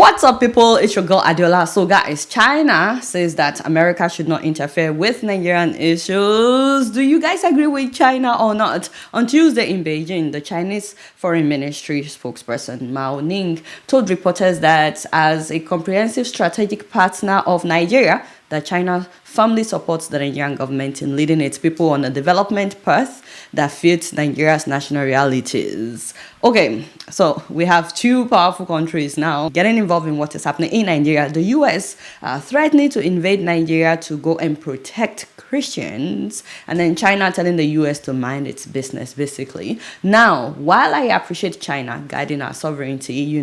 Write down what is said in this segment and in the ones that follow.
What's up, people? It's your girl Adeola. So guys, China says that America should not interfere with Nigerian issues. Do you guys agree with China or not? On Tuesday in Beijing, the Chinese Foreign Ministry spokesperson Mao Ning told reporters that as a comprehensive strategic partner of Nigeria, that China firmly supports the Nigerian government in leading its people on a development path that fits Nigeria's national realities. Okay, so we have two powerful countries now getting involved in what is happening in Nigeria. The US threatening to invade Nigeria to go and protect Christians, and then China telling the US to mind its business, basically. Now, while I appreciate China guiding our sovereignty,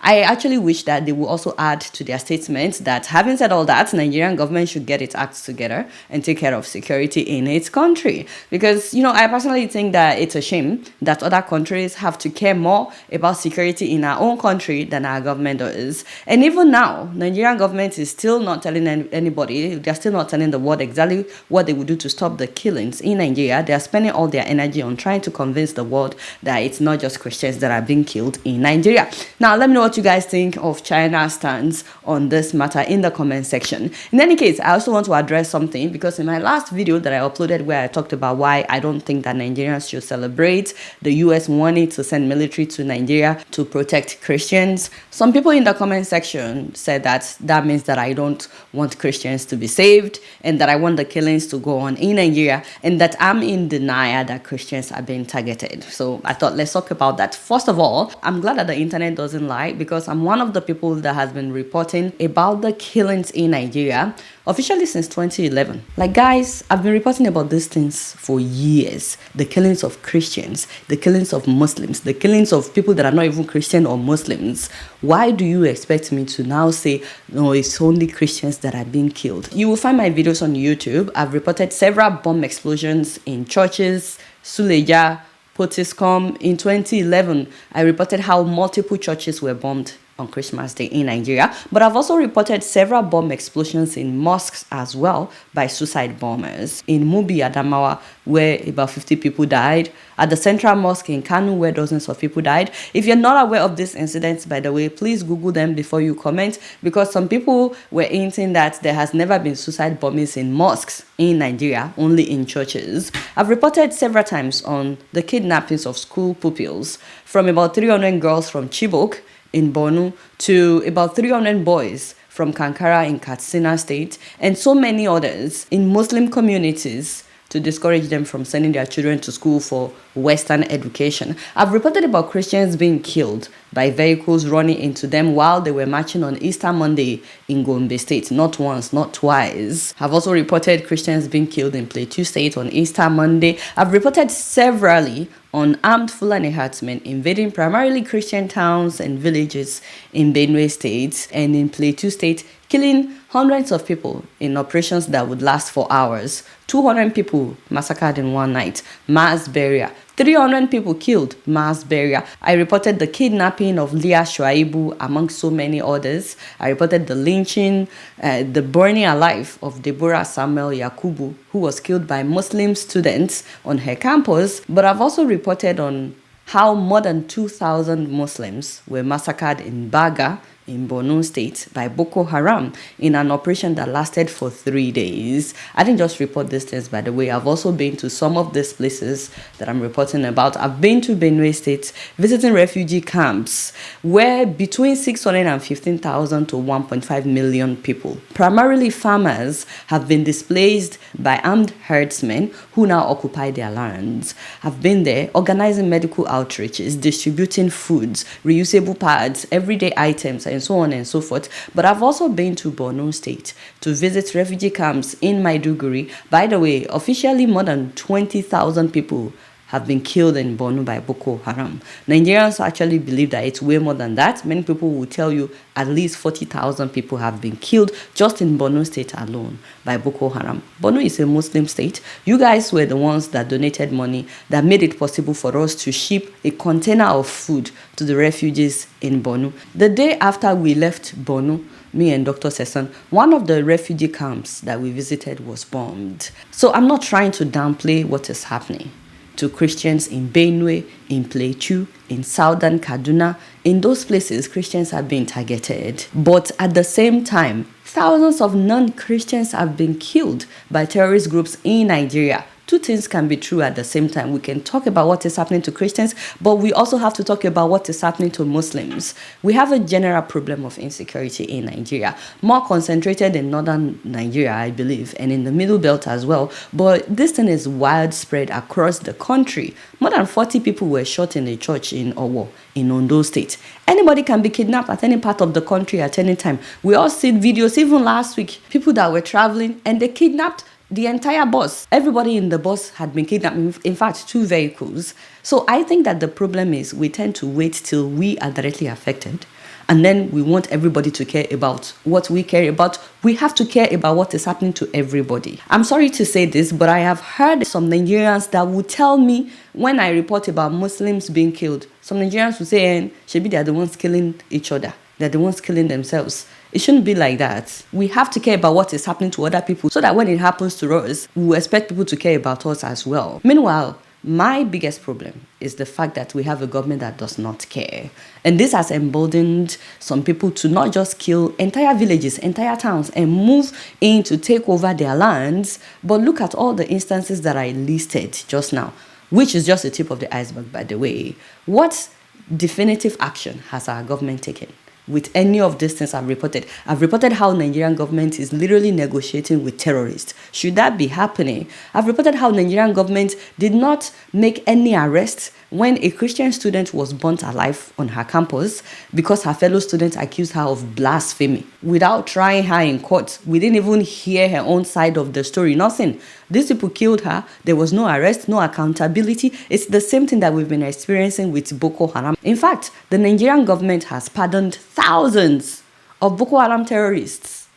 I actually wish that they will also add to their statement that, having said all that, Nigerian government should get its acts together and take care of security in its country. Because, I personally think that it's a shame that other countries have to care more about security in our own country than our government does. And even now, Nigerian government is still not telling anybody, they're still not telling the world exactly what they would do to stop the killings in Nigeria. They're spending all their energy on trying to convince the world that it's not just Christians that are being killed in Nigeria. Now, let me know what you guys think of China's stance on this matter in the comment section. In any case, I also want to address something, because in my last video that I uploaded where I talked about why I don't think that Nigerians should celebrate the US wanting to send military to Nigeria to protect Christians, some people in the comment section said that means that I don't want Christians to be saved and that I want the killings to go on in Nigeria, and that I'm in denial that Christians are being targeted. So I thought, let's talk about that. First of all, I'm glad that the internet doesn't lie, because I'm one of the people that has been reporting about the killings in Nigeria officially since 2011. Like, guys, I've been reporting about these things for years. The killings of Christians, the killings of Muslims, the killings of people that are not even Christian or Muslims. Why do you expect me to now say, no, it's only Christians that are being killed? You will find my videos on YouTube. I've reported several bomb explosions in churches, Suleja, Potiskum. In 2011, I reported how multiple churches were bombed on Christmas Day in Nigeria, but I've also reported several bomb explosions in mosques as well by suicide bombers. In Mubi, Adamawa, where about 50 people died, at the Central Mosque in Kanu, where dozens of people died. If you're not aware of these incidents, by the way, please Google them before you comment, because some people were hinting that there has never been suicide bombings in mosques in Nigeria, only in churches. I've reported several times on the kidnappings of school pupils, from about 300 girls from Chibok in Borno to about 300 boys from Kankara in Katsina State, and so many others in Muslim communities to discourage them from sending their children to school for Western education. I've reported about Christians being killed by vehicles running into them while they were marching on Easter Monday in Gombe State. Not once, not twice. I've also reported Christians being killed in Plateau State on Easter Monday. I've reported severally on armed Fulani herdsmen invading primarily Christian towns and villages in Benue State and in Plateau State, killing hundreds of people in operations that would last for hours. 200 people massacred in one night, mass burial. 300 people killed, mass burial. I reported the kidnapping of Leah Shuaibu, among so many others. I reported the lynching, the burning alive of Deborah Samuel Yakubu, who was killed by Muslim students on her campus. But I've also reported on how more than 2,000 Muslims were massacred in Baga, in Borno State, by Boko Haram in an operation that lasted for 3 days. I didn't just report these things, by the way. I've also been to some of these places that I'm reporting about. I've been to Benue State visiting refugee camps where between 615,000 to 1.5 million people, primarily farmers, have been displaced by armed herdsmen who now occupy their lands. I've been there organizing medical outreaches, distributing foods, reusable pads, everyday items, and so on and so forth. But I've also been to Borno State to visit refugee camps in Maiduguri. By the way, officially more than 20,000 people have been killed in Borno by Boko Haram. Nigerians actually believe that it's way more than that. Many people will tell you at least 40,000 people have been killed just in Borno State alone by Boko Haram. Borno is a Muslim state. You guys were the ones that donated money that made it possible for us to ship a container of food to the refugees in Borno. The day after we left Borno, me and Dr. Sesson, one of the refugee camps that we visited was bombed. So I'm not trying to downplay what is happening. to Christians in Benue, in Plateau, in southern Kaduna. In those places, Christians have been targeted. But at the same time, thousands of non-Christians have been killed by terrorist groups in Nigeria. Two things can be true at the same time. We can talk about what is happening to Christians, but we also have to talk about what is happening to Muslims. We have a general problem of insecurity in Nigeria, more concentrated in northern Nigeria, I believe, and in the middle belt as well. But this thing is widespread across the country. More than 40 people were shot in a church in Owo, in Ondo State. Anybody can be kidnapped at any part of the country at any time. We all see videos, even last week, people that were traveling and they kidnapped the entire bus. Everybody in the bus had been kidnapped. In fact, 2 vehicles. So I think that the problem is we tend to wait till we are directly affected. And then we want everybody to care about what we care about. We have to care about what is happening to everybody. I'm sorry to say this, but I have heard some Nigerians that will tell me when I report about Muslims being killed, some Nigerians will say, Shebi, they are the ones killing each other. They're the ones killing themselves. It shouldn't be like that. We have to care about what is happening to other people so that when it happens to us, we expect people to care about us as well. Meanwhile, my biggest problem is the fact that we have a government that does not care. And this has emboldened some people to not just kill entire villages, entire towns, and move in to take over their lands, but look at all the instances that I listed just now, which is just the tip of the iceberg, by the way. What definitive action has our government taken with any of these things I've reported? I've reported how Nigerian government is literally negotiating with terrorists. Should that be happening? I've reported how Nigerian government did not make any arrests when a Christian student was burnt alive on her campus because her fellow students accused her of blasphemy. Without trying her in court, we didn't even hear her own side of the story. Nothing. These people killed her. There was no arrest, no accountability. It's the same thing that we've been experiencing with Boko Haram. In fact, the Nigerian government has pardoned thousands of Boko Haram terrorists.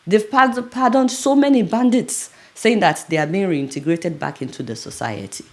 They've pardoned so many bandits, saying that they are being reintegrated back into the society.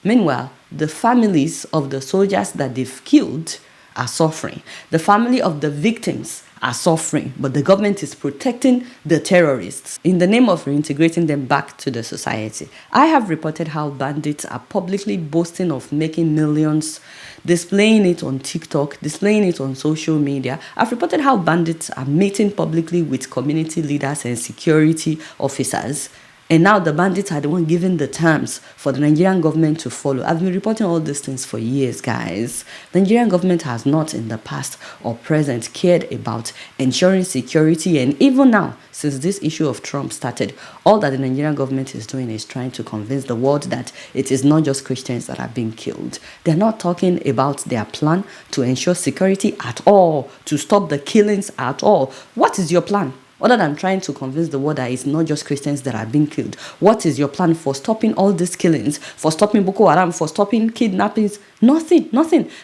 Meanwhile, the families of the soldiers that they've killed are suffering. The family of the victims are suffering, but the government is protecting the terrorists in the name of reintegrating them back to the society. I have reported how bandits are publicly boasting of making millions, displaying it on TikTok, displaying it on social media. I've reported how bandits are meeting publicly with community leaders and security officers. And now the bandits are the one giving the terms for the Nigerian government to follow. I've been reporting all these things for years, guys. The Nigerian government has not in the past or present cared about ensuring security. And even now, since this issue of Trump started, all that the Nigerian government is doing is trying to convince the world that it is not just Christians that are being killed. They're not talking about their plan to ensure security at all, to stop the killings at all. What is your plan? Other than trying to convince the world that it's not just Christians that are being killed, what is your plan for stopping all these killings, for stopping Boko Haram, for stopping kidnappings? Nothing.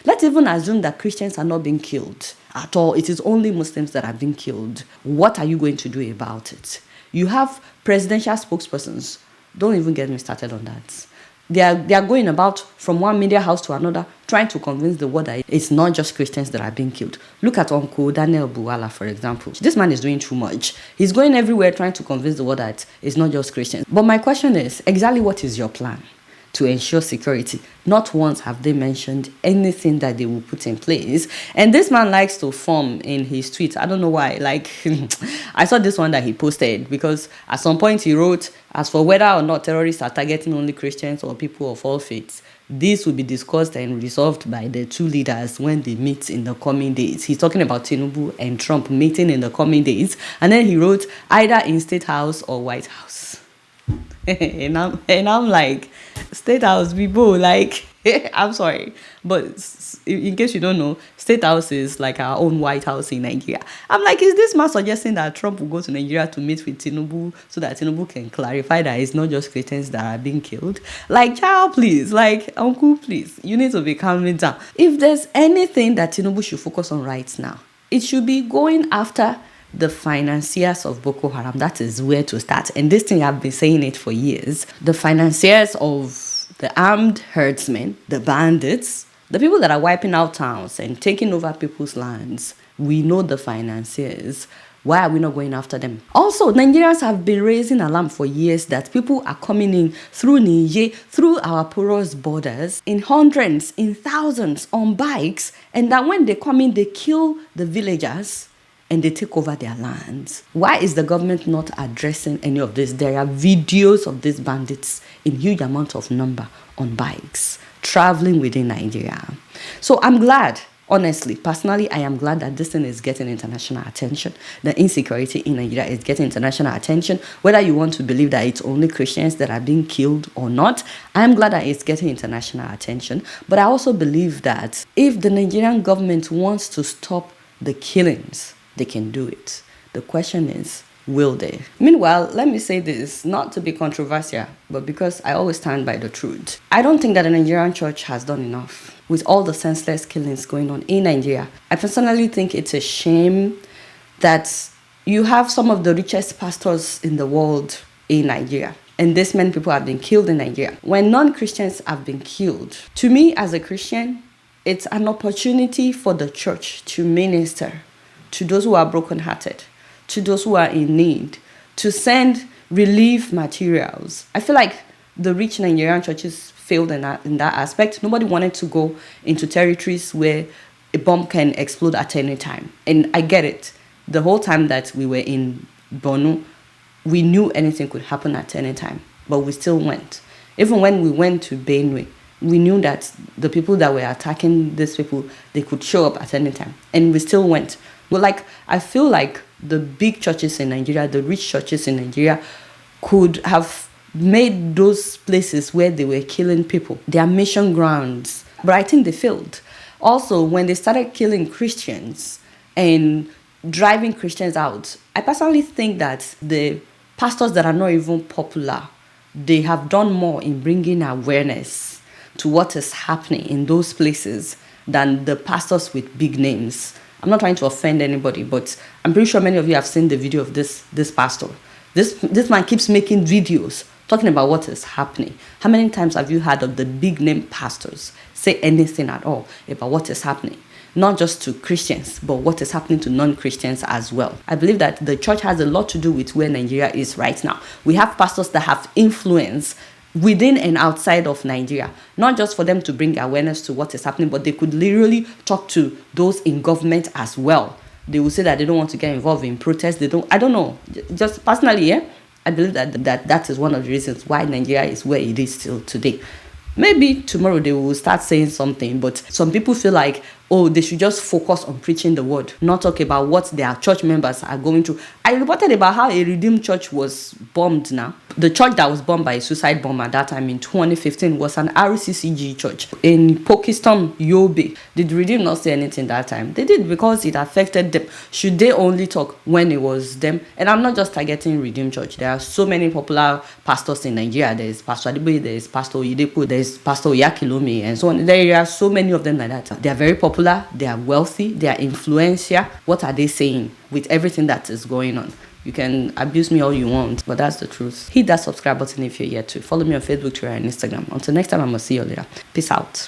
Let's even assume that Christians are not being killed at all. It is only Muslims that are being killed. What are you going to do about it? You have presidential spokespersons. Don't even get me started on that. They are going about from one media house to another, trying to convince the world that it's not just Christians that are being killed. Look at Uncle Daniel Buwala, for example. This man is doing too much. He's going everywhere trying to convince the world that it's not just Christians. But my question is, exactly what is your plan to ensure security? Not once have they mentioned anything that they will put in place. And this man likes to form in his tweets. I don't know why. Like, I saw this one that he posted because at some point he wrote, as for whether or not terrorists are targeting only Christians or people of all faiths, this will be discussed and resolved by the two leaders when they meet in the coming days. He's talking about Tinubu and Trump meeting in the coming days. And then he wrote, either in State House or White House. and I'm like, State House, people, like, I'm sorry, but in case you don't know, State House is like our own White House in Nigeria. I'm like, is this man suggesting that Trump will go to Nigeria to meet with Tinubu so that Tinubu can clarify that it's not just Christians that are being killed? Like, child, please, like, uncle, please, you need to be calming down. If there's anything that Tinubu should focus on right now, it should be going after the financiers of Boko Haram. That is where to start. And this thing, I've been saying it for years. The financiers of the armed herdsmen, the bandits, the people that are wiping out towns and taking over people's lands. We know the financiers. Why are we not going after them? Also, Nigerians have been raising alarm for years that people are coming in through Niger, through our porous borders, in hundreds, in thousands, on bikes, and that when they come in, they kill the villagers and they take over their lands. Why is the government not addressing any of this? There are videos of these bandits in huge amount of number on bikes, traveling within Nigeria. So I'm glad. Honestly, personally, I am glad that this thing is getting international attention. The insecurity in Nigeria is getting international attention. Whether you want to believe that it's only Christians that are being killed or not, I'm glad that it's getting international attention. But I also believe that if the Nigerian government wants to stop the killings, they can do it. The question is, will they? Meanwhile, let me say this, not to be controversial, but because I always stand by the truth. I don't think that the Nigerian church has done enough with all the senseless killings going on in Nigeria. I personally think it's a shame that you have some of the richest pastors in the world in Nigeria, and this many people have been killed in Nigeria. When non-Christians have been killed, to me as a Christian, it's an opportunity for the church to minister to those who are brokenhearted, to those who are in need, to send relief materials. I feel like the rich Nigerian churches failed in that aspect. Nobody wanted to go into territories where a bomb can explode at any time. And I get it. The whole time that we were in Borno, we knew anything could happen at any time, but we still went. Even when we went to Benue, we knew that the people that were attacking these people, they could show up at any time, and we still went. But I feel like the big churches in Nigeria, the rich churches in Nigeria, could have made those places where they were killing people their mission grounds. But I think they failed. Also, when they started killing Christians and driving Christians out, I personally think that the pastors that are not even popular, they have done more in bringing awareness to what is happening in those places than the pastors with big names. I'm not trying to offend anybody, but I'm pretty sure many of you have seen the video of this pastor. This man keeps making videos talking about what is happening. How many times have you heard of the big name pastors say anything at all about what is happening? Not just to Christians, but what is happening to non-Christians as well. I believe that the church has a lot to do with where Nigeria is right now. We have pastors that have influence within and outside of Nigeria, not just for them to bring awareness to what is happening, but they could literally talk to those in government as well. They will say that they don't want to get involved in protests. I don't know. Just personally, I believe that is one of the reasons why Nigeria is where it is still today. Maybe tomorrow they will start saying something, but some people feel like, they should just focus on preaching the word, not talk about what their church members are going through. I reported about how a Redeemed church was bombed now. The church that was bombed by a suicide bomber at that time in 2015 was an RCCG church in Pakistan, Yobe. Did Redeemed not say anything that time? They did, because it affected them. Should they only talk when it was them? And I'm not just targeting Redeemed Church. There are so many popular pastors in Nigeria. There's Pastor Adeboye, there's Pastor Oyedepo, there's Pastor Yakilomi, and so on. There are so many of them like that. They are very popular, they are wealthy, they are influential. What are they saying with everything that is going on? You can abuse me all you want, but that's the truth. Hit that subscribe button if you're yet to. Follow me on Facebook, Twitter, and Instagram. Until next time, I'm going to see you later. Peace out.